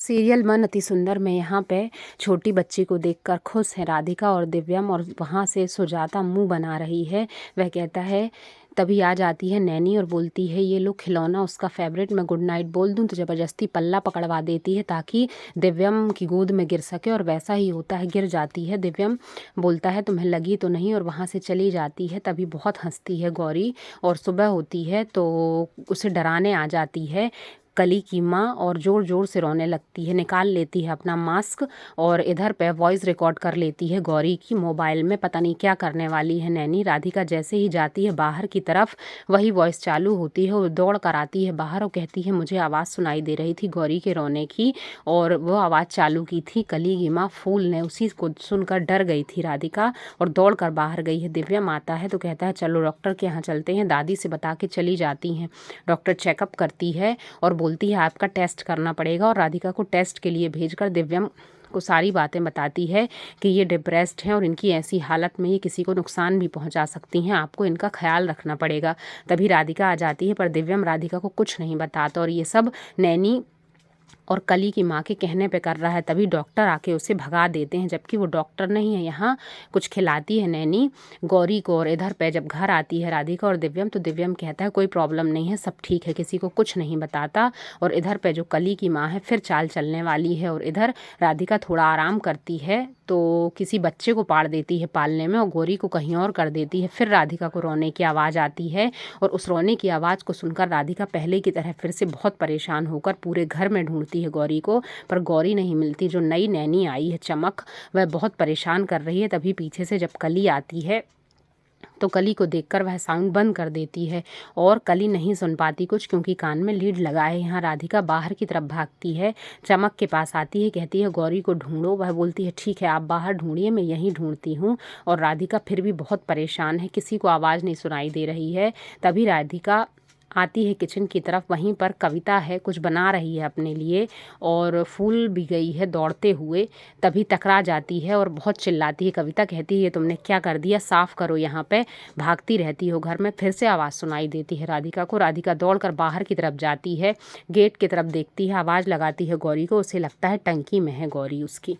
Serial मन अति सुंदर में यहाँ पे छोटी बच्ची को देखकर खुश हैं राधिका और दिव्यम, और वहाँ से सुजाता मुंह बना रही है। वह कहता है, तभी आ जाती है नैनी और बोलती है ये लो खिलौना उसका फेवरेट, मैं गुड नाइट बोल दूं तो ज़बरदस्ती पल्ला पकड़वा देती है ताकि दिव्यम की गोद में गिर सके, और वैसा ही होता है, गिर जाती है। दिव्यम बोलता है तुम्हें लगी तो नहीं, और वहाँ से चली जाती है। तभी बहुत हंसती है गौरी, और सुबह होती है तो उसे डराने आ जाती है कली की माँ, और ज़ोर ज़ोर से रोने लगती है। निकाल लेती है अपना मास्क और इधर पे वॉइस रिकॉर्ड कर लेती है गौरी की मोबाइल में। पता नहीं क्या करने वाली है नैनी। राधिका जैसे ही जाती है बाहर की तरफ, वही वॉइस चालू होती है। वो दौड़ कर आती है बाहर और कहती है मुझे आवाज़ सुनाई दे रही थी गौरी के रोने की, और वो आवाज़ चालू की थी कली की माँ फूल ने। उसी को सुनकर डर गई थी राधिका और दौड़ कर बाहर गई है। दिव्यम आता है तो कहता है चलो डॉक्टर के यहाँ चलते हैं। दादी से बता के चली जाती हैं। डॉक्टर चेकअप करती है और बोलती है आपका टेस्ट करना पड़ेगा, और राधिका को टेस्ट के लिए भेजकर दिव्यम को सारी बातें बताती है कि ये डिप्रेस्ड हैं और इनकी ऐसी हालत में ये किसी को नुकसान भी पहुंचा सकती हैं, आपको इनका ख्याल रखना पड़ेगा। तभी राधिका आ जाती है, पर दिव्यम राधिका को कुछ नहीं बताता, और ये सब नैनी और कली की माँ के कहने पे कर रहा है। तभी डॉक्टर आके उसे भगा देते हैं, जबकि वो डॉक्टर नहीं है। यहाँ कुछ खिलाती है नैनी गौरी को, और इधर पे जब घर आती है राधिका और दिव्यम तो दिव्यम कहता है कोई प्रॉब्लम नहीं है, सब ठीक है, किसी को कुछ नहीं बताता। और इधर पे जो कली की माँ है फिर चाल चलने वाली है, और इधर राधिका थोड़ा आराम करती है तो किसी बच्चे को पाड़ देती है पालने में, और गौरी को कहीं और कर देती है। फिर राधिका को रोने की आवाज़ आती है, और उस रोने की आवाज़ को सुनकर राधिका पहले की तरह फिर से बहुत परेशान होकर पूरे घर में ढूंढती है गौरी को, पर गौरी नहीं मिलती। जो नई नैनी आई है चमक, वह बहुत परेशान कर रही है। तभी पीछे से जब कली आती है तो कली को देखकर वह साउंड बंद कर देती है, और कली नहीं सुन पाती कुछ क्योंकि कान में लीड लगा है। यहाँ राधिका बाहर की तरफ भागती है, चमक के पास आती है, कहती है गौरी को ढूंढो। वह बोलती है ठीक है आप बाहर ढूंढिए, मैं यहीं ढूंढती हूँ। और राधिका फिर भी बहुत परेशान है, किसी को आवाज़ नहीं सुनाई दे रही है। तभी राधिका आती है किचन की तरफ, वहीं पर कविता है कुछ बना रही है अपने लिए, और फूल भी गई है दौड़ते हुए। तभी टकरा जाती है और बहुत चिल्लाती है। कविता कहती है ये तुमने क्या कर दिया, साफ करो यहाँ पे, भागती रहती हो घर में। फिर से आवाज़ सुनाई देती है राधिका को। राधिका दौड़कर बाहर की तरफ जाती है, गेट की तरफ देखती है, आवाज़ लगाती है गौरी को। उसे लगता है टंकी में है गौरी उसकी।